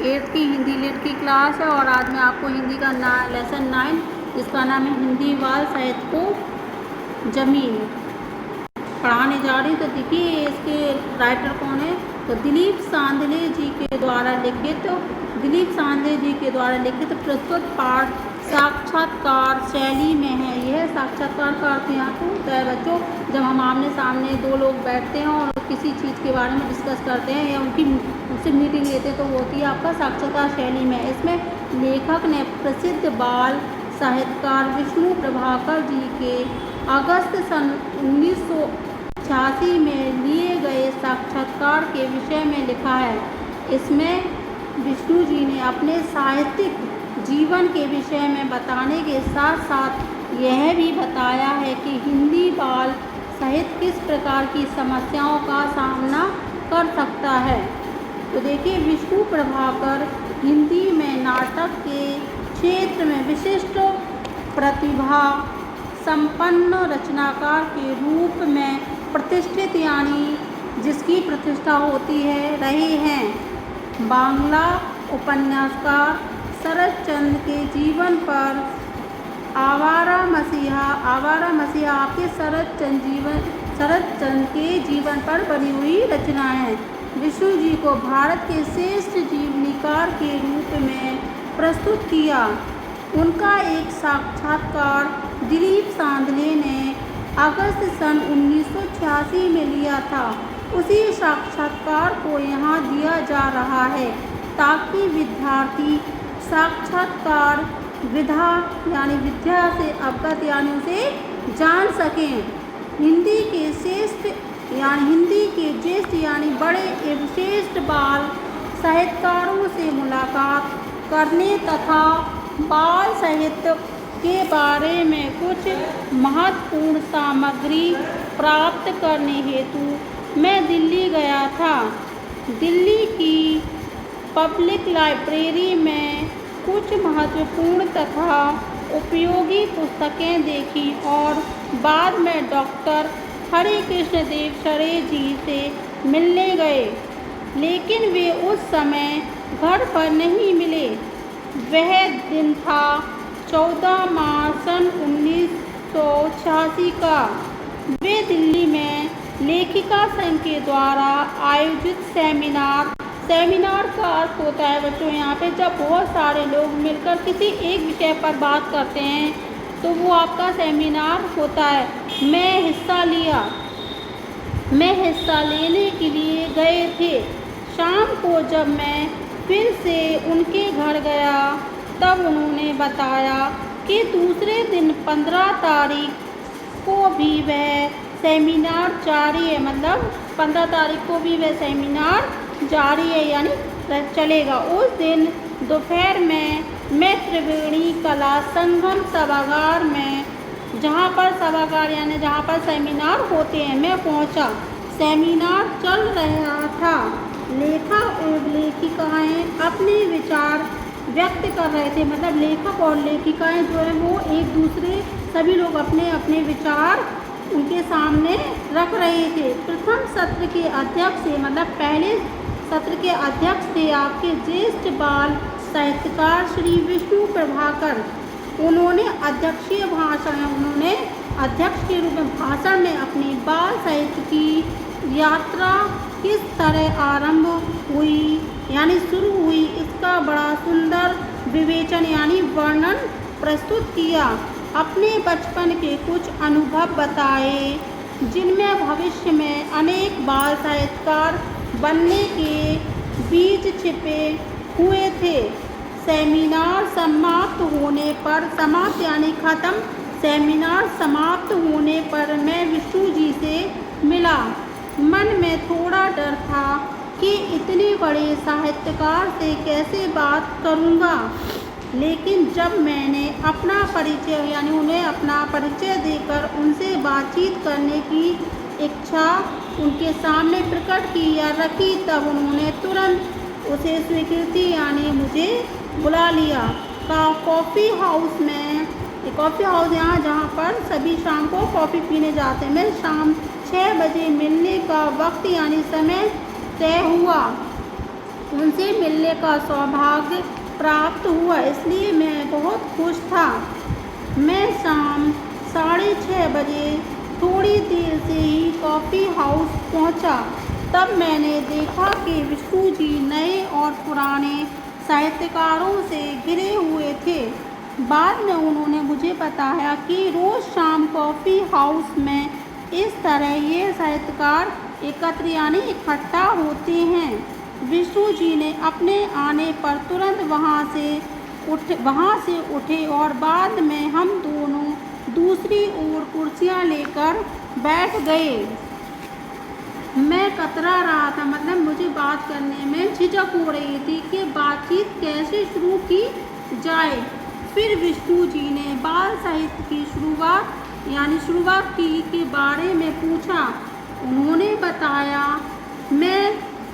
8th की हिंदी लीट की class है और आज मैं आपको हिंदी का लेसन 9 जिसका नाम है हिंदी बाल साहित्य को ज़मीन पढ़ाने जा रही। तो देखिए इसके राइटर कौन है, तो दिलीप सांधले जी के द्वारा लिखित प्रस्तुत पाठ साक्षात्कार शैली में है। यह साक्षात्कार का अर्थ यहाँ पर होता है बच्चों, जब हम आमने सामने दो लोग बैठते हैं और किसी चीज़ के बारे में डिस्कस करते हैं या उनसे मीटिंग लेते हैं तो वो होती है आपका साक्षात्कार शैली में। इसमें लेखक ने प्रसिद्ध बाल साहित्यकार विष्णु प्रभाकर जी के अगस्त सन 1986 में लिए गए साक्षात्कार के विषय में लिखा है। इसमें विष्णु जी ने अपने साहित्यिक जीवन के विषय में बताने के साथ साथ यह भी बताया है कि हिंदी बाल साहित्य किस प्रकार की समस्याओं का सामना कर सकता है। तो देखिए विष्णु प्रभाकर हिंदी में नाटक के क्षेत्र में विशिष्ट प्रतिभा संपन्न रचनाकार के रूप में प्रतिष्ठित यानी जिसकी प्रतिष्ठा होती है रहे हैं। बांग्ला उपन्यासकार शरद चंद्र के जीवन पर आवारा मसीहा आपके शरद चंद्र के जीवन पर बनी हुई रचना है। विष्णु जी को भारत के श्रेष्ठ जीवनीकार के रूप में प्रस्तुत किया। उनका एक साक्षात्कार दिलीप सांधले ने अगस्त सन 1986 में लिया था। उसी साक्षात्कार को यहाँ दिया जा रहा है ताकि विद्यार्थी साक्षात्कार विधा यानी विद्या से अवगत यानी उसे जान सकें। हिंदी के ज्येष्ठ यानी बड़े एवं श्रेष्ठ बाल साहित्यकारों से मुलाकात करने तथा बाल साहित्य के बारे में कुछ महत्वपूर्ण सामग्री प्राप्त करने हेतु मैं दिल्ली गया था। दिल्ली की पब्लिक लाइब्रेरी में कुछ महत्वपूर्ण तथा उपयोगी पुस्तकें देखी और बाद में डॉक्टर हरि कृष्ण देव सरे जी से मिलने गए, लेकिन वे उस समय घर पर नहीं मिले। वह दिन था 14 मार्च सन 1986 का। वे दिल्ली में लेखिका संघ के द्वारा आयोजित सेमिनार का अर्थ होता है बच्चों यहाँ पे जब बहुत सारे लोग मिलकर किसी एक विषय पर बात करते हैं तो वो आपका सेमिनार होता है। मैं हिस्सा लेने के लिए गए थे। शाम को जब मैं फिर से उनके घर गया तब उन्होंने बताया कि दूसरे दिन 15 तारीख को भी वह सेमिनार जारी है, मतलब 15 तारीख को भी वह सेमिनार जारी है यानी चलेगा। उस दिन दोपहर में मैं त्रिवेणी कला संगम सभागार में जहाँ पर सेमिनार होते हैं मैं पहुँचा। सेमिनार चल रहा था। लेखक और लेखिकाएँ अपने विचार व्यक्त कर रहे थे, मतलब लेखक और लेखिकाएँ जो है वो एक दूसरे सभी लोग अपने अपने विचार उनके सामने रख रहे थे। प्रथम सत्र के अध्यक्ष थे, मतलब पहले सत्र के अध्यक्ष थे आपके ज्येष्ठ बाल साहित्यकार श्री विष्णु प्रभाकर। उन्होंने अध्यक्ष के रूप में भाषण में अपनी बाल साहित्य की यात्रा किस तरह आरंभ हुई यानी शुरू हुई इसका बड़ा सुंदर विवेचन यानी वर्णन प्रस्तुत किया। अपने बचपन के कुछ अनुभव बताए जिनमें भविष्य में अनेक बाल साहित्यकार बनने के बीज छिपे हुए थे। सेमिनार समाप्त होने पर मैं विष्णु जी से मिला। मन में थोड़ा डर था कि इतने बड़े साहित्यकार से कैसे बात करूंगा, लेकिन जब मैंने अपना परिचय यानी उन्हें अपना परिचय देकर उनसे बातचीत करने की इच्छा उनके सामने प्रकट की या रखी तब उन्होंने तुरंत उसे स्वीकृति यानी मुझे बुला लिया। कॉफ़ी हाउस यहाँ जहाँ पर सभी शाम को कॉफ़ी पीने जाते हैं। मैं शाम 6 बजे मिलने का वक्त यानी समय तय हुआ। उनसे मिलने का सौभाग्य प्राप्त हुआ, इसलिए मैं बहुत खुश था। मैं शाम 6:30 बजे थोड़ी देर से ही कॉफ़ी हाउस पहुंचा। तब मैंने देखा कि विष्णु जी नए और पुराने साहित्यकारों से घिरे हुए थे। बाद में उन्होंने मुझे बताया कि रोज़ शाम कॉफ़ी हाउस में इस तरह ये साहित्यकार एकत्र यानी इकट्ठा होते हैं। विष्णु जी ने अपने आने पर तुरंत वहाँ से उठे और बाद में हम दोनों दूसरी ओर कुर्सियाँ लेकर बैठ गए। मैं कतरा रहा था, मतलब मुझे बात करने में झिझक हो रही थी कि बातचीत कैसे शुरू की जाए। फिर विष्णु जी ने बाल साहित्य की शुरुआत की के बारे में पूछा। उन्होंने बताया, मैं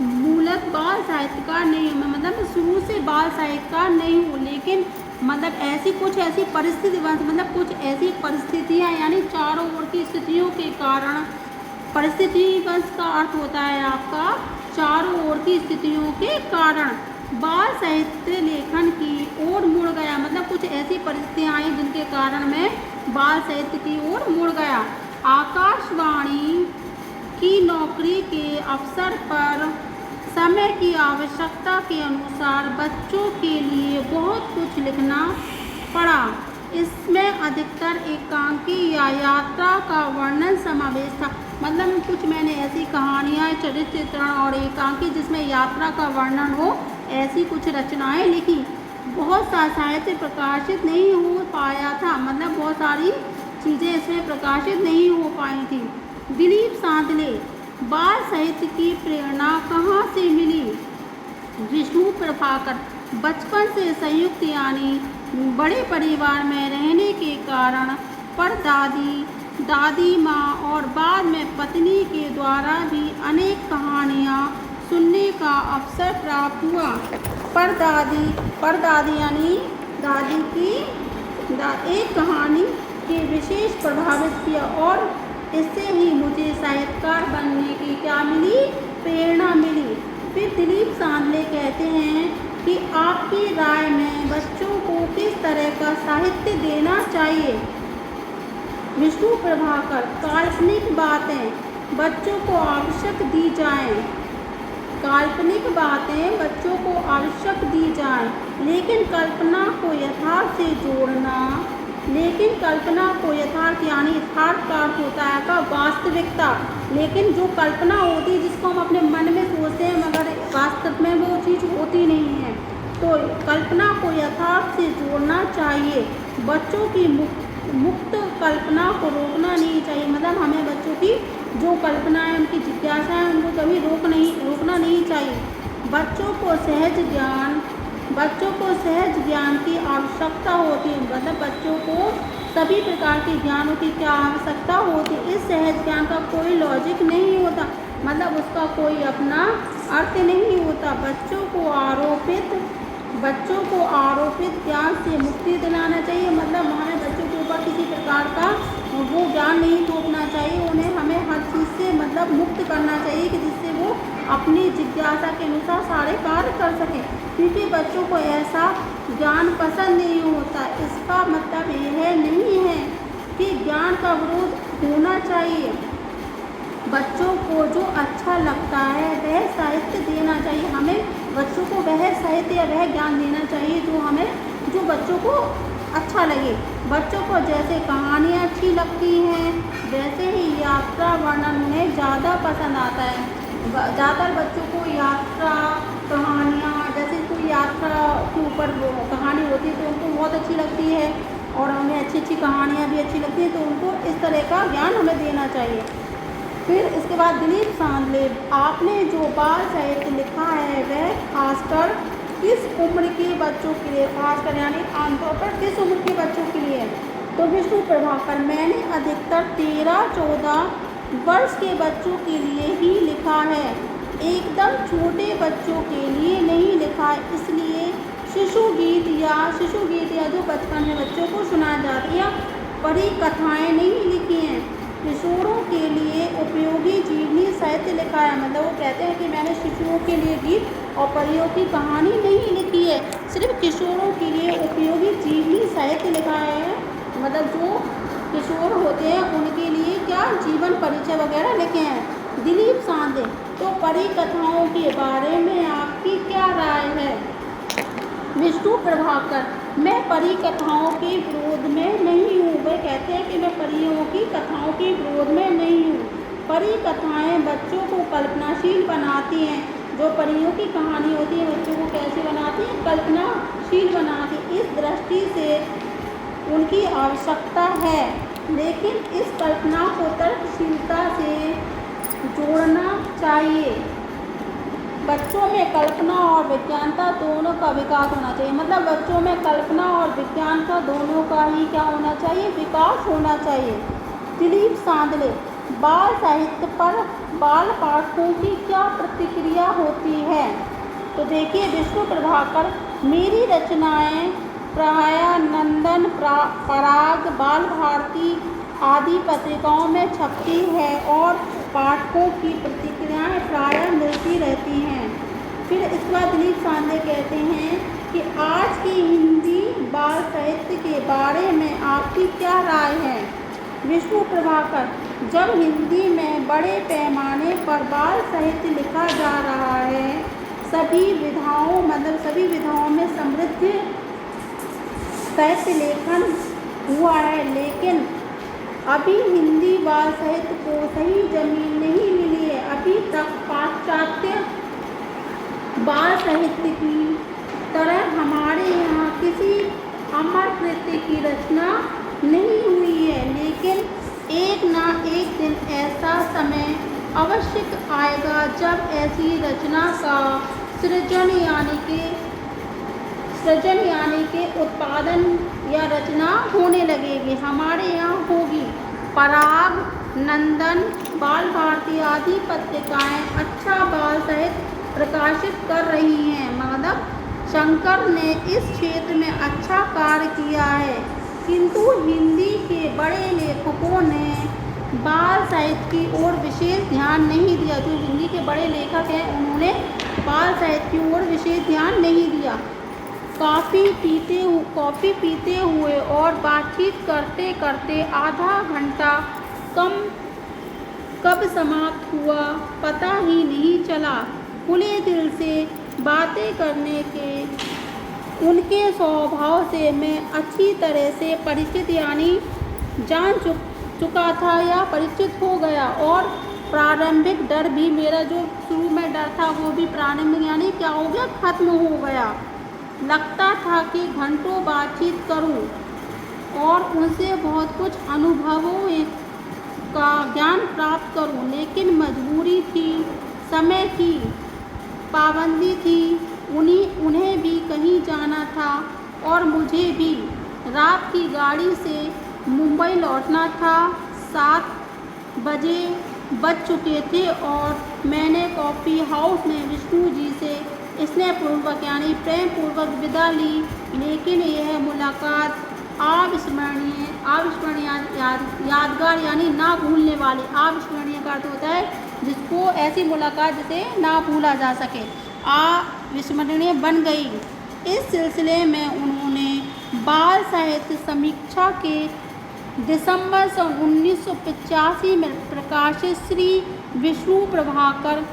मूलतः बाल साहित्यकार नहीं हूँ, मतलब मैं शुरू से बाल साहित्यकार नहीं हूँ, लेकिन मतलब ऐसी परिस्थितियाँ यानी चारों ओर की स्थितियों के कारण, परिस्थितिवश का अर्थ होता है आपका चारों ओर की स्थितियों के कारण बाल साहित्य लेखन की ओर मुड़ गया। मतलब कुछ ऐसी परिस्थितियाँ आई जिनके कारण मैं बाल साहित्य की ओर मुड़ गया। आकाशवाणी की नौकरी के अवसर पर समय की आवश्यकता के अनुसार बच्चों के लिए बहुत कुछ लिखना पड़ा। इसमें अधिकतर एकांकी या यात्रा का वर्णन समावेश था। मतलब कुछ मैंने ऐसी कहानियाँ, चरित्र चित्रण और एकांकी जिसमें यात्रा का वर्णन हो, ऐसी कुछ रचनाएं लिखी। बहुत सा साहित्य प्रकाशित नहीं हो पाया था, मतलब बहुत सारी चीज़ें इसमें प्रकाशित नहीं हो पाई थी। दिलीप सांधले, बाल साहित्य की प्रेरणा कहाँ से मिली? विष्णु प्रभाकर, बचपन से संयुक्त यानी बड़े परिवार में रहने के कारण परदादी, दादी माँ और बाद में पत्नी के द्वारा भी अनेक कहानियाँ सुनने का अवसर प्राप्त हुआ। परदादी यानी दादी की एक कहानी के विशेष प्रभावित किया और इससे ही मुझे साहित्यकार बनने की क्या मिली? प्रेरणा मिली। फिर दिलीप सांधले कहते हैं कि आपकी राय में बच्चों को किस तरह का साहित्य देना चाहिए? विष्णु प्रभाकर, काल्पनिक बातें बच्चों को आवश्यक दी जाएं। काल्पनिक बातें बच्चों को आवश्यक दी जाएं, लेकिन कल्पना को यथार्थ से जोड़ना। लेकिन कल्पना को यथार्थ यानी यथार्थ का अर्थ होता है का वास्तविकता। लेकिन जो कल्पना होती है जिसको हम अपने मन में सोचते हैं मगर वास्तव में वो चीज़ होती नहीं है, तो कल्पना को यथार्थ से जोड़ना चाहिए। बच्चों की मुक्त कल्पना को रोकना नहीं चाहिए। मतलब हमें बच्चों की जो कल्पना है, उनकी जिज्ञासा है, उनको कभी रोकना नहीं चाहिए। बच्चों को सहज ज्ञान की आवश्यकता होती है। मतलब बच्चों को सभी प्रकार के ज्ञानों की क्या आवश्यकता होती है। इस सहज ज्ञान का कोई लॉजिक नहीं होता, मतलब उसका कोई अपना अर्थ नहीं होता। बच्चों को आरोपित ज्ञान से मुक्ति दिलाना चाहिए। मतलब हमें बच्चों के ऊपर किसी प्रकार का वो ज्ञान नहीं थोपना चाहिए। उन्हें हमें हर चीज़ से मतलब मुक्त करना चाहिए कि जिससे वो अपनी जिज्ञासा के अनुसार सारे कार्य कर सकें, क्योंकि बच्चों को ऐसा ज्ञान पसंद नहीं होता। इसका मतलब यह नहीं है कि ज्ञान का विरोध होना चाहिए। बच्चों को जो अच्छा लगता है वह साहित्य देना चाहिए। हमें बच्चों को वह साहित्य या वह ज्ञान देना चाहिए जो बच्चों को अच्छा लगे। बच्चों को जैसे कहानियाँ अच्छी लगती हैं वैसे ही यात्रा वर्णन उन्हें ज़्यादा पसंद आता है। ज़्यादातर बच्चों को यात्रा कहानियाँ, जैसे कोई यात्रा के ऊपर कहानी होती है तो उनको बहुत अच्छी लगती है और उन्हें अच्छी अच्छी कहानियाँ भी अच्छी लगती हैं, तो उनको इस तरह का ज्ञान हमें देना चाहिए। फिर इसके बाद दिलीप सांधले, आपने जो बाल साहित्य लिखा है वह खासकर किस उम्र के बच्चों के लिए, खासकर यानी आमतौर पर किस उम्र के बच्चों के लिए? तो विष्णु प्रभाकर, मैंने अधिकतर 13-14 वर्ष के बच्चों के लिए ही लिखा है, एकदम छोटे बच्चों के लिए नहीं लिखा है। इसलिए शिशु गीत या जो बचपन में बच्चों को सुनाई जाती है बड़ी कथाएँ नहीं लिखी हैं। किशोरों के लिए उपयोगी जीवनी साहित्य लिखा है। मतलब वो कहते हैं कि मैंने शिशुओं के लिए गीत और परियों की कहानी नहीं लिखी है। सिर्फ किशोरों के लिए उपयोगी जीवनी साहित्य लिखा है, मतलब जो किशोर होते हैं उनके लिए क्या जीवन परिचय वगैरह लिखे हैं। दिलीप सांधे, तो परी कथाओं के बारे में आपकी क्या राय है? विष्णु प्रभाकर, मैं परी कथाओं के विरोध में नहीं हूँ। वे कहते हैं कि मैं परियों की कथाओं के विरोध में नहीं हूँ। परी कथाएं बच्चों को कल्पनाशील बनाती हैं। जो परियों की कहानी होती है बच्चों को कैसे बनाती है? कल्पनाशील बनाती। इस दृष्टि से उनकी आवश्यकता है, लेकिन इस कल्पना को तर्कशीलता से जोड़ना चाहिए। बच्चों में कल्पना और विज्ञानता दोनों का विकास होना चाहिए। मतलब बच्चों में कल्पना और विज्ञान का दोनों का ही क्या होना चाहिए? विकास होना चाहिए। दिलीप सांधले, बाल साहित्य पर बाल पाठकों की क्या प्रतिक्रिया होती है? तो देखिए विष्णु प्रभाकर, मेरी रचनाएं प्रायः नंदन, पराग, बाल भारती आदि पत्रिकाओं में छपती है और पाठकों की प्रतिक्रियाएं प्रायः मिलती रहती हैं। फिर इसके बाद दिलीप सांधे कहते हैं कि आज की हिंदी बाल साहित्य के बारे में आपकी क्या राय है? विष्णु प्रभाकर, जब हिंदी में बड़े पैमाने पर बाल साहित्य लिखा जा रहा है, सभी विधाओं में समृद्ध साहित्य लेखन हुआ है, लेकिन अभी हिंदी बाल साहित्य को सही जमीन नहीं मिली है। अभी तक पाश्चात्य बाल साहित्य की तरह हमारे यहाँ किसी अमर कृति की रचना नहीं हुई है, लेकिन एक ना एक दिन ऐसा समय अवश्य आएगा जब ऐसी रचना का सृजन यानी के उत्पादन या रचना होने लगेगी। हमारे यहाँ होगी। पराग, नंदन, बाल भारती आदि पत्रिकाएं अच्छा बाल साहित्य प्रकाशित कर रही हैं। माधव शंकर ने इस क्षेत्र में अच्छा कार्य किया है, किंतु हिंदी के बड़े लेखकों ने बाल साहित्य की ओर विशेष ध्यान नहीं दिया। जो हिंदी के बड़े लेखक हैं उन्होंने बाल साहित्य की ओर विशेष ध्यान नहीं दिया। कॉफ़ी पीते हुए और बातचीत करते करते आधा घंटा कब समाप्त हुआ पता ही नहीं चला। खुले दिल से बातें करने के उनके स्वभाव से मैं अच्छी तरह से परिचित यानी जान चुका था या परिचित हो गया, और प्रारंभिक डर भी मेरा जो शुरू में डर था वो भी प्रारंभिक यानी क्या हो गया? खत्म हो गया। लगता था कि घंटों बातचीत करूं और उनसे बहुत कुछ अनुभवों का ज्ञान प्राप्त करूं, लेकिन मजबूरी थी, समय की पाबंदी थी। उन्हें भी कहीं जाना था और मुझे भी। रात की गाड़ी से मुंबई लौटना था। 7 बज चुके थे और मैंने कॉफ़ी हाउस में विष्णु जी से स्नेहपूर्वक यानी प्रेम पूर्वक विदा ली, लेकिन यह मुलाकात अविस्मरणीय यादगार यानी ना भूलने वाली। अविस्मरणीय का अर्थ होता है जिसको ऐसी मुलाकात जिसे ना भूला जा सके, अविस्मरणीय बन गई। इस सिलसिले में उन्होंने बाल साहित्य समीक्षा के दिसंबर 1985 में प्रकाशित श्री विष्णु प्रभाकर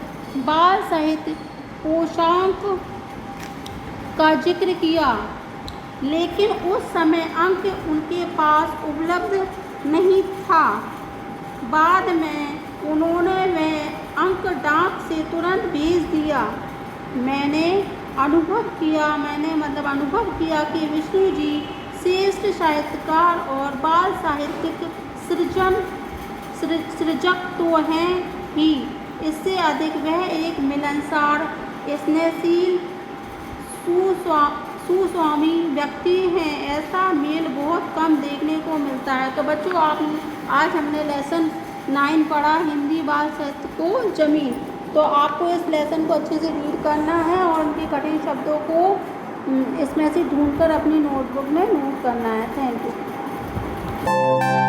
बाल साहित्य कोषांक का जिक्र किया, लेकिन उस समय अंक उनके पास उपलब्ध नहीं था। बाद में उन्होंने वह अंक डाक से तुरंत भेज दिया। मैंने अनुभव किया कि विष्णु जी श्रेष्ठ साहित्यकार और बाल साहित्यिक सृजक तो हैं ही, इससे अधिक वह एक मिलनसार, स्नेहशील, सुस्वामी व्यक्ति हैं। ऐसा मेल बहुत कम देखने को मिलता है। तो बच्चों आज हमने लेसन 9 पढ़ा, हिंदी बाल साहित्य को जमीन। तो आपको इस लेसन को अच्छे से रीड करना है और उनके कठिन शब्दों को इसमें से ढूंढकर अपनी नोटबुक में नोट करना है। Thank you.